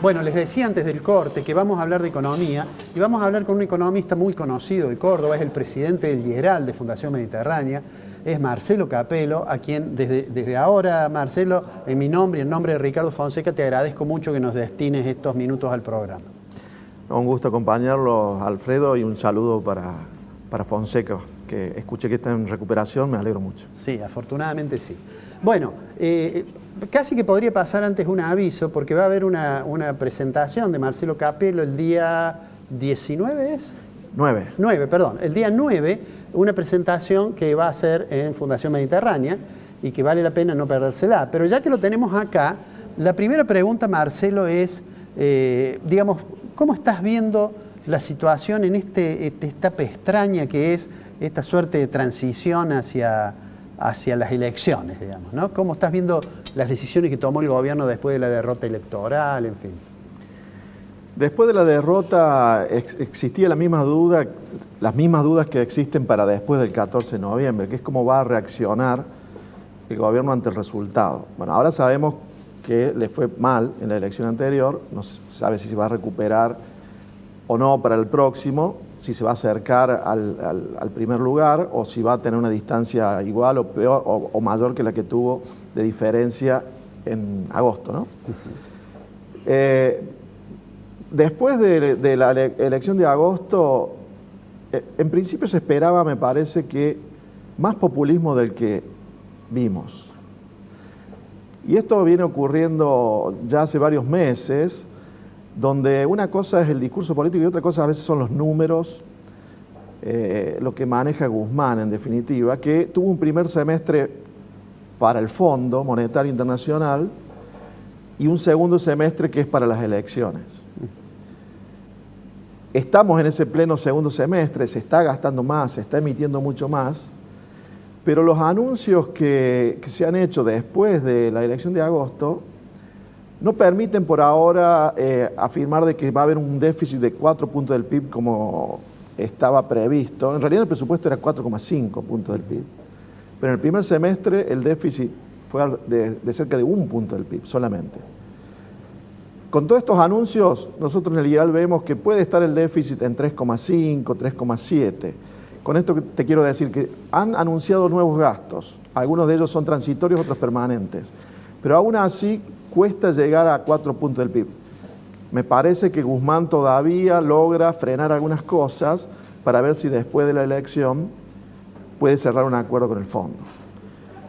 Bueno, les decía antes del corte que vamos a hablar de economía y vamos a hablar con un economista muy conocido de Córdoba, es el presidente del IERAL de Fundación Mediterránea, es Marcelo Capelo, a quien desde ahora, Marcelo, en mi nombre y en nombre de Ricardo Fonseca, te agradezco mucho que nos destines estos minutos al programa. Un gusto acompañarlo, Alfredo, y un saludo para Fonseca, que escuché que está en recuperación, me alegro mucho. Sí, afortunadamente sí. Bueno, casi que podría pasar antes un aviso, porque va a haber una presentación de Marcelo Capelo el día 19, ¿es? 9, perdón. El día 9, una presentación que va a hacer en Fundación Mediterránea y que vale la pena no perdérsela. Pero ya que lo tenemos acá, la primera pregunta, Marcelo, es, digamos, ¿cómo estás viendo la situación en esta etapa extraña que es esta suerte de transición hacia las elecciones, digamos, ¿no? ¿Cómo estás viendo las decisiones que tomó el gobierno después de la derrota electoral, en fin? Después de la derrota existía las mismas dudas que existen para después del 14 de noviembre, que es cómo va a reaccionar el gobierno ante el resultado. Bueno, ahora sabemos que le fue mal en la elección anterior, no se sabe si se va a recuperar o no para el próximo, si se va a acercar al primer lugar o si va a tener una distancia igual o peor o mayor que la que tuvo de diferencia en agosto, ¿no? Después de la elección de agosto, en principio se esperaba, me parece, que más populismo del que vimos. Y esto viene ocurriendo ya hace varios meses, donde una cosa es el discurso político y otra cosa a veces son los números, lo que maneja Guzmán en definitiva, que tuvo un primer semestre para el Fondo Monetario Internacional y un segundo semestre que es para las elecciones. Estamos en ese pleno segundo semestre, se está gastando más, se está emitiendo mucho más, pero los anuncios que se han hecho después de la elección de agosto no permiten por ahora afirmar de que va a haber un déficit de 4 puntos del PIB como estaba previsto. En realidad el presupuesto era 4,5 puntos del PIB, pero en el primer semestre el déficit fue de cerca de 1 punto del PIB solamente. Con todos estos anuncios, nosotros en el IERAL vemos que puede estar el déficit en 3,5, 3,7. Con esto te quiero decir que han anunciado nuevos gastos. Algunos de ellos son transitorios, otros permanentes. Pero aún así cuesta llegar a 4 puntos del PIB. Me parece que Guzmán todavía logra frenar algunas cosas para ver si después de la elección puede cerrar un acuerdo con el fondo.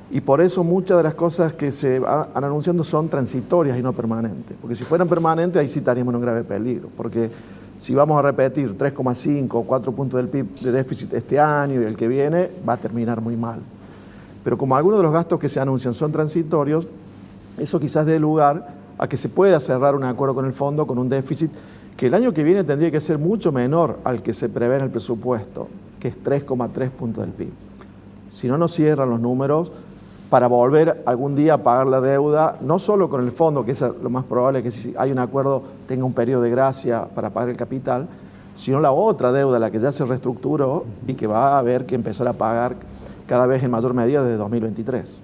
Y por eso muchas de las cosas que se van anunciando son transitorias y no permanentes. Porque si fueran permanentes, ahí sí estaríamos en un grave peligro. Porque si vamos a repetir 3,5 o 4 puntos del PIB de déficit este año y el que viene, va a terminar muy mal. Pero como algunos de los gastos que se anuncian son transitorios, eso quizás dé lugar a que se pueda cerrar un acuerdo con el fondo con un déficit que el año que viene tendría que ser mucho menor al que se prevé en el presupuesto, que es 3,3 puntos del PIB. Si no nos cierran los números, para volver algún día a pagar la deuda, no solo con el fondo, que es lo más probable que si hay un acuerdo tenga un periodo de gracia para pagar el capital, sino la otra deuda, la que ya se reestructuró y que va a haber que empezar a pagar cada vez en mayor medida desde 2023.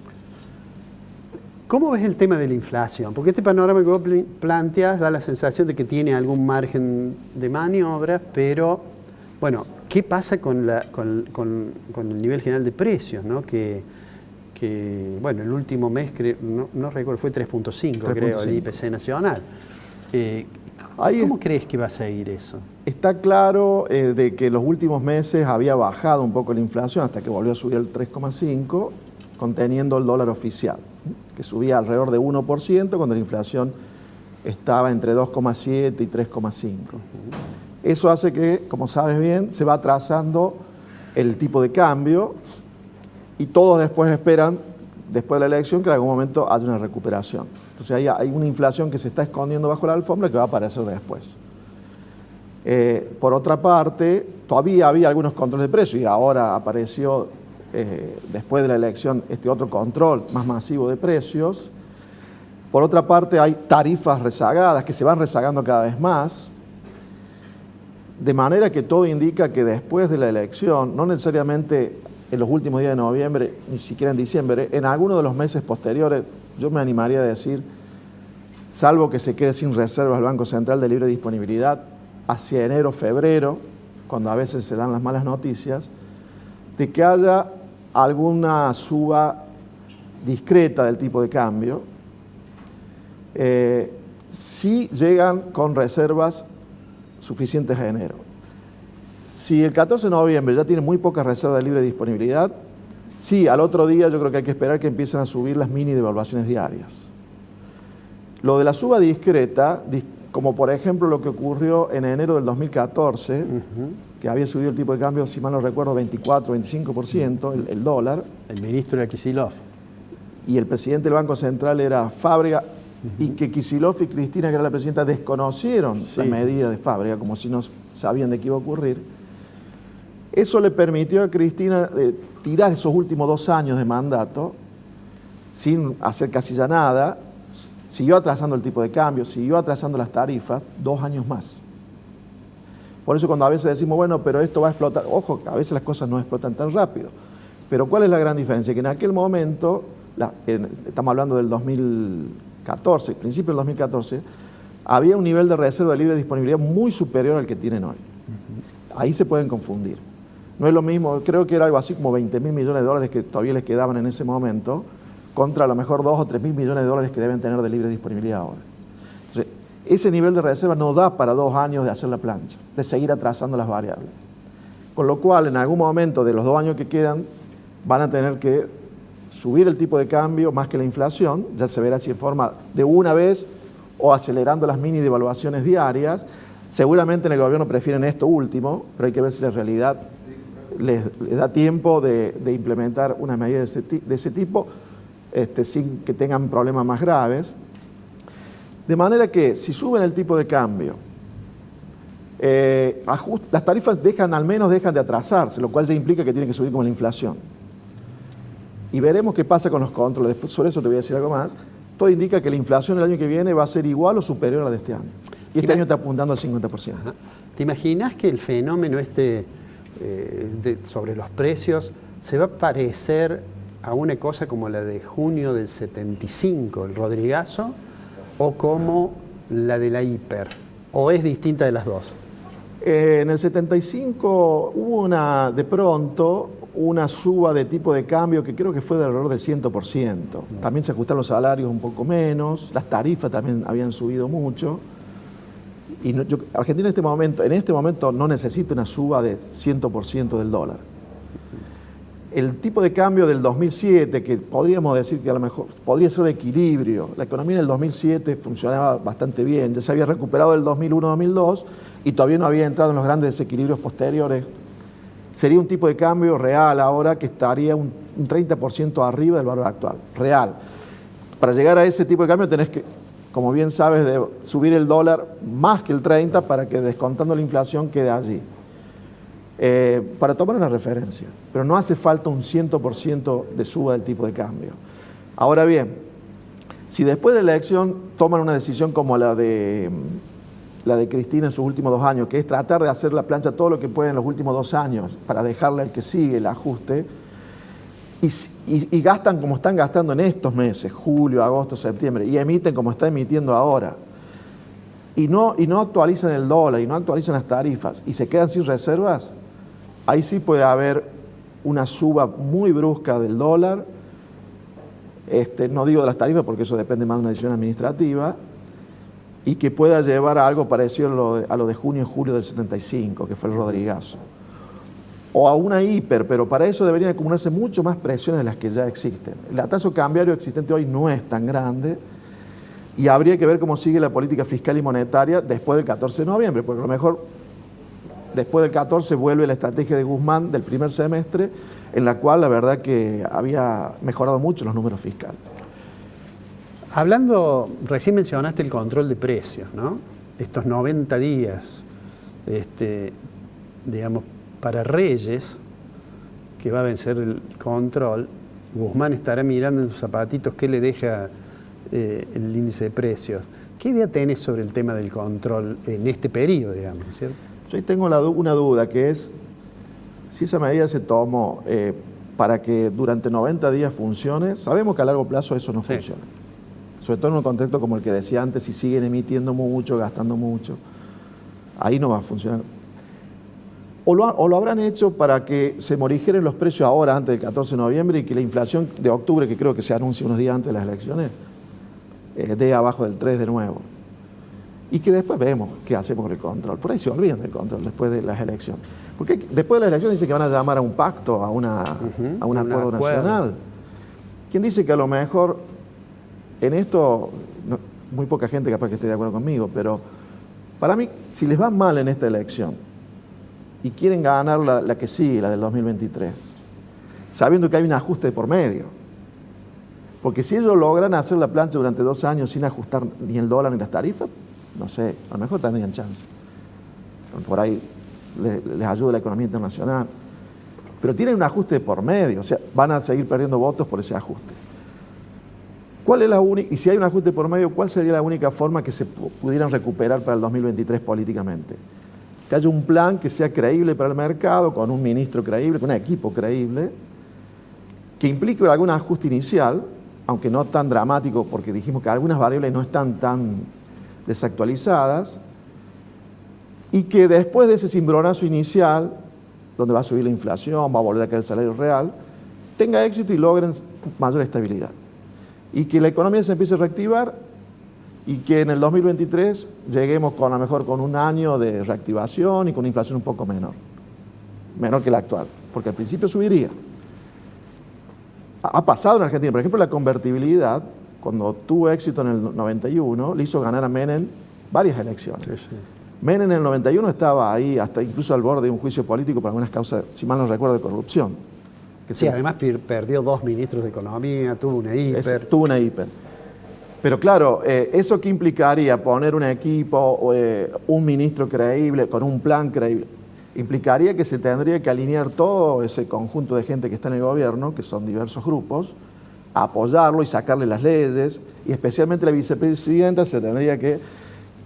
¿Cómo ves el tema de la inflación? Porque este panorama que vos planteas da la sensación de que tiene algún margen de maniobra, pero, bueno, ¿qué pasa con el nivel general de precios, ¿no? Que bueno, el último mes, no recuerdo, fue 3,5, creo, el IPC nacional. ¿Cómo crees que va a seguir eso? Está claro de que en los últimos meses había bajado un poco la inflación hasta que volvió a subir el 3,5, conteniendo el dólar oficial, que subía alrededor de 1% cuando la inflación estaba entre 2,7 y 3,5. Eso hace que, como sabes bien, se va atrasando el tipo de cambio y todos después esperan, después de la elección, que en algún momento haya una recuperación. Entonces hay una inflación que se está escondiendo bajo la alfombra que va a aparecer después. Por otra parte, todavía había algunos controles de precios y ahora apareció, después de la elección, este otro control más masivo de precios. Por otra parte, hay tarifas rezagadas que se van rezagando cada vez más, de manera que todo indica que después de la elección, no necesariamente en los últimos días de noviembre, ni siquiera en diciembre, en alguno de los meses posteriores, yo me animaría a decir, salvo que se quede sin reservas el Banco Central de libre disponibilidad hacia enero, febrero, cuando a veces se dan las malas noticias, de que haya alguna suba discreta del tipo de cambio, si llegan con reservas suficientes a enero. Si el 14 de noviembre ya tiene muy poca reserva de libre disponibilidad, sí, al otro día yo creo que hay que esperar que empiecen a subir las mini devaluaciones diarias. Lo de la suba discreta, como por ejemplo lo que ocurrió en enero del 2014, que había subido el tipo de cambio, si mal no recuerdo, 24, 25%, el dólar. El ministro era Kicillof. Y el presidente del Banco Central era Fábrega, y que Kicillof y Cristina, que era la presidenta, desconocieron la medida de Fábrega, como si no sabían de qué iba a ocurrir. Eso le permitió a Cristina tirar esos últimos 2 años de mandato sin hacer casi ya nada. Siguió atrasando el tipo de cambio, siguió atrasando las tarifas 2 años más. Por eso cuando a veces decimos, bueno, pero esto va a explotar, ojo, a veces las cosas no explotan tan rápido. Pero ¿cuál es la gran diferencia? Que en aquel momento, estamos hablando del 2014, principio del 2014, había un nivel de reserva de libre disponibilidad muy superior al que tienen hoy. Ahí se pueden confundir. No es lo mismo, creo que era algo así como 20.000 millones de dólares que todavía les quedaban en ese momento, contra a lo mejor 2 o 3.000 millones de dólares que deben tener de libre disponibilidad ahora. Entonces, ese nivel de reserva no da para 2 años de hacer la plancha, de seguir atrasando las variables. Con lo cual, en algún momento de los 2 años que quedan, van a tener que subir el tipo de cambio más que la inflación, ya se verá si en forma de una vez o acelerando las mini devaluaciones diarias. Seguramente en el gobierno prefieren esto último, pero hay que ver si la realidad les da tiempo de implementar una medida de ese tipo, sin que tengan problemas más graves. De manera que si suben el tipo de cambio, las tarifas al menos dejan de atrasarse, lo cual ya implica que tienen que subir como la inflación. Y veremos qué pasa con los controles. Después sobre eso te voy a decir algo más. Todo indica que la inflación el año que viene va a ser igual o superior a la de este año. Y este año está apuntando al 50%. Ajá. ¿Te imaginas que el fenómeno sobre los precios se va a parecer a una cosa como la de junio del 75, el Rodrigazo, o como la de la hiper? ¿O es distinta de las dos? En el 75 hubo de pronto una suba de tipo de cambio que creo que fue de alrededor del 100%. También se ajustaron los salarios un poco menos, las tarifas también habían subido mucho. Y Argentina en este momento no necesita una suba de 100% del dólar. El tipo de cambio del 2007, que podríamos decir que a lo mejor podría ser de equilibrio, la economía en el 2007 funcionaba bastante bien, ya se había recuperado del 2001-2002 y todavía no había entrado en los grandes desequilibrios posteriores. Sería un tipo de cambio real ahora que estaría un 30% arriba del valor actual, real. Para llegar a ese tipo de cambio tenés que, como bien sabes, de subir el dólar más que el 30 para que descontando la inflación quede allí. Para tomar una referencia, pero no hace falta un 100% de suba del tipo de cambio. Ahora bien, si después de la elección toman una decisión como la de Cristina en sus últimos 2 años, que es tratar de hacer la plancha todo lo que puede en los últimos 2 años para dejarle al que sigue el ajuste, y gastan como están gastando en estos meses, julio, agosto, septiembre, y emiten como está emitiendo ahora, y no actualizan el dólar, y no actualizan las tarifas, y se quedan sin reservas, ahí sí puede haber una suba muy brusca del dólar, no digo de las tarifas porque eso depende más de una decisión administrativa, y que pueda llevar a algo parecido a lo de junio y julio del 75, que fue el Rodrigazo. O a una hiper, pero para eso deberían acumularse mucho más presiones de las que ya existen. El atraso cambiario existente hoy no es tan grande y habría que ver cómo sigue la política fiscal y monetaria después del 14 de noviembre, porque a lo mejor después del 14 vuelve la estrategia de Guzmán del primer semestre, en la cual la verdad que había mejorado mucho los números fiscales. Hablando, recién mencionaste el control de precios, ¿no? Estos 90 días, digamos, para Reyes, que va a vencer el control, Guzmán estará mirando en sus zapatitos qué le deja el índice de precios. ¿Qué idea tenés sobre el tema del control en este periodo, digamos, ¿cierto? Yo ahí tengo una duda, que es si esa medida se tomó para que durante 90 días funcione. Sabemos que a largo plazo eso no funciona. sobre todo en un contexto como el que decía antes, si siguen emitiendo mucho, gastando mucho, ahí no va a funcionar. O lo habrán hecho para que se morigeren los precios ahora, antes del 14 de noviembre, y que la inflación de octubre, que creo que se anuncia unos días antes de las elecciones, dé abajo del 3 de nuevo. Y que después vemos qué hacemos con el control. Por ahí se olvidan del control después de las elecciones. Porque después de las elecciones dicen que van a llamar a un pacto, a un acuerdo nacional. ¿Quién dice que a lo mejor en esto, muy poca gente capaz que esté de acuerdo conmigo, pero para mí, si les va mal en esta elección y quieren ganar la que sigue, la del 2023, sabiendo que hay un ajuste por medio, porque si ellos logran hacer la plancha durante 2 años sin ajustar ni el dólar ni las tarifas, no sé, a lo mejor tendrían chance. Por ahí les ayuda la economía internacional. Pero tienen un ajuste por medio, o sea, van a seguir perdiendo votos por ese ajuste. ¿Cuál es la única, y si hay un ajuste por medio, cuál sería la única forma que se pudieran recuperar para el 2023 políticamente? Que haya un plan que sea creíble para el mercado, con un ministro creíble, con un equipo creíble, que implique algún ajuste inicial, aunque no tan dramático, porque dijimos que algunas variables no están tan desactualizadas, y que después de ese cimbronazo inicial, donde va a subir la inflación, va a volver a caer el salario real, tenga éxito y logren mayor estabilidad. Y que la economía se empiece a reactivar y que en el 2023 lleguemos a lo mejor con un año de reactivación y con una inflación un poco menor que la actual, porque al principio subiría. Ha pasado en Argentina, por ejemplo, la convertibilidad, cuando tuvo éxito en el 91, le hizo ganar a Menem varias elecciones. Sí, sí. Menem en el 91 estaba ahí, hasta incluso al borde de un juicio político por algunas causas, si mal no recuerdo, de corrupción. Sí, además perdió 2 ministros de Economía, tuvo una hiper. Tuvo una hiper. Pero claro, ¿eso qué implicaría? Poner un equipo, un ministro creíble, con un plan creíble. Implicaría que se tendría que alinear todo ese conjunto de gente que está en el gobierno, que son diversos grupos, a apoyarlo y sacarle las leyes, y especialmente la vicepresidenta se tendría que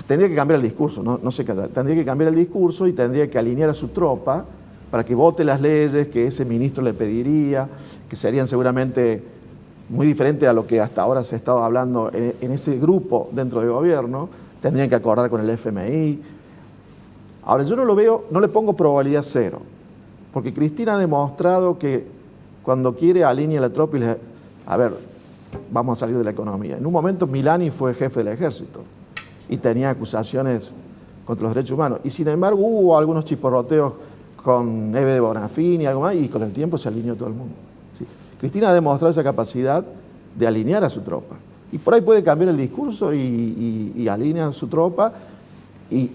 cambiar el discurso, no se calla, tendría que cambiar el discurso y tendría que alinear a su tropa para que vote las leyes que ese ministro le pediría, que serían seguramente muy diferentes a lo que hasta ahora se ha estado hablando en ese grupo dentro del gobierno, tendrían que acordar con el FMI. Ahora, yo no lo veo, no le pongo probabilidad 0, porque Cristina ha demostrado que cuando quiere alinea la tropa y le a ver, vamos a salir de la economía. En un momento Milani fue jefe del ejército y tenía acusaciones contra los derechos humanos. Y sin embargo hubo algunos chisporroteos con Eve de Bonafini y algo más, y con el tiempo se alineó todo el mundo. ¿Sí? Cristina ha demostrado esa capacidad de alinear a su tropa. Y por ahí puede cambiar el discurso y alinean su tropa y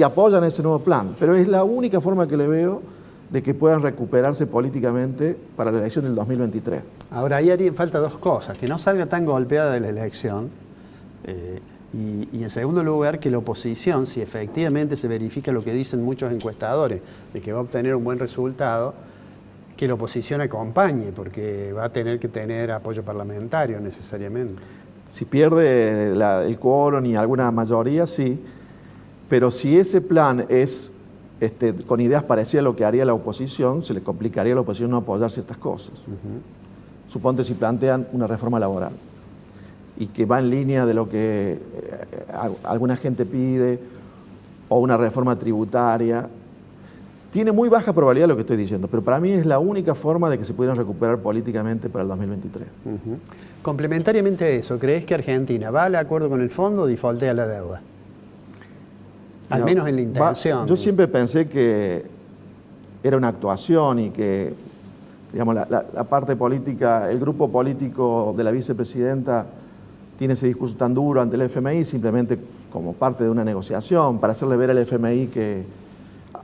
apoyan ese nuevo plan. Pero es la única forma que le veo de que puedan recuperarse políticamente para la elección del 2023. Ahora, ahí haría falta 2 cosas: que no salga tan golpeada de la elección, y en segundo lugar, que la oposición, si efectivamente se verifica lo que dicen muchos encuestadores, de que va a obtener un buen resultado, que la oposición acompañe, porque va a tener que tener apoyo parlamentario necesariamente. Si pierde el quórum y alguna mayoría, sí, pero si ese plan es con ideas parecidas a lo que haría la oposición, se le complicaría a la oposición no apoyar ciertas cosas. Suponte si plantean una reforma laboral y que va en línea de lo que alguna gente pide, o una reforma tributaria. Tiene muy baja probabilidad lo que estoy diciendo, pero para mí es la única forma de que se pudieran recuperar políticamente para el 2023. Complementariamente a eso, ¿crees que Argentina va al acuerdo con el fondo o defaultea la deuda? Al menos en la intención. Yo siempre pensé que era una actuación y que, digamos, la parte política, el grupo político de la vicepresidenta tiene ese discurso tan duro ante el FMI simplemente como parte de una negociación, para hacerle ver al FMI que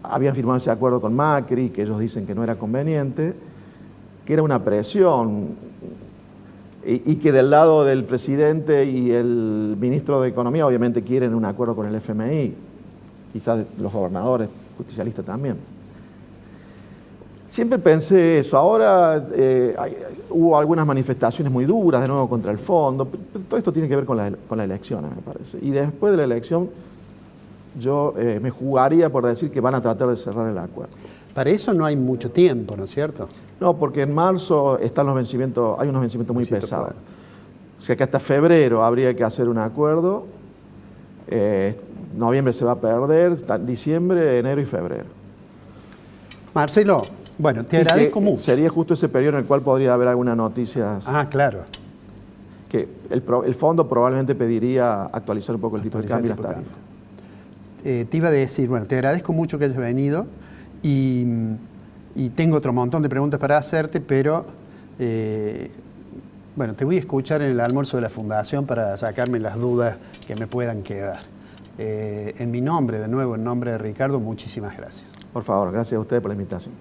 habían firmado ese acuerdo con Macri, que ellos dicen que no era conveniente, que era una presión, y que del lado del presidente y el ministro de Economía obviamente quieren un acuerdo con el FMI, quizás los gobernadores justicialistas también. Siempre pensé eso. Ahora hubo algunas manifestaciones muy duras de nuevo contra el fondo, pero todo esto tiene que ver con la elección, me parece. Y después de la elección yo me jugaría por decir que van a tratar de cerrar el acuerdo. Para eso no hay mucho tiempo, ¿no es cierto? No, porque en marzo están los vencimientos, hay unos vencimientos muy pesados. O sea que hasta febrero habría que hacer un acuerdo. Noviembre se va a perder, diciembre, enero y febrero. Marcelo, bueno, te agradezco mucho. Sería justo ese periodo en el cual podría haber algunas noticias. Ah, claro. Que el fondo probablemente pediría actualizar un poco el tipo de cambio y las tarifas. Te iba a decir, bueno, te agradezco mucho que hayas venido y tengo otro montón de preguntas para hacerte, pero bueno, te voy a escuchar en el almuerzo de la Fundación para sacarme las dudas que me puedan quedar. En mi nombre, de nuevo, en nombre de Ricardo, muchísimas gracias. Por favor, gracias a ustedes por la invitación.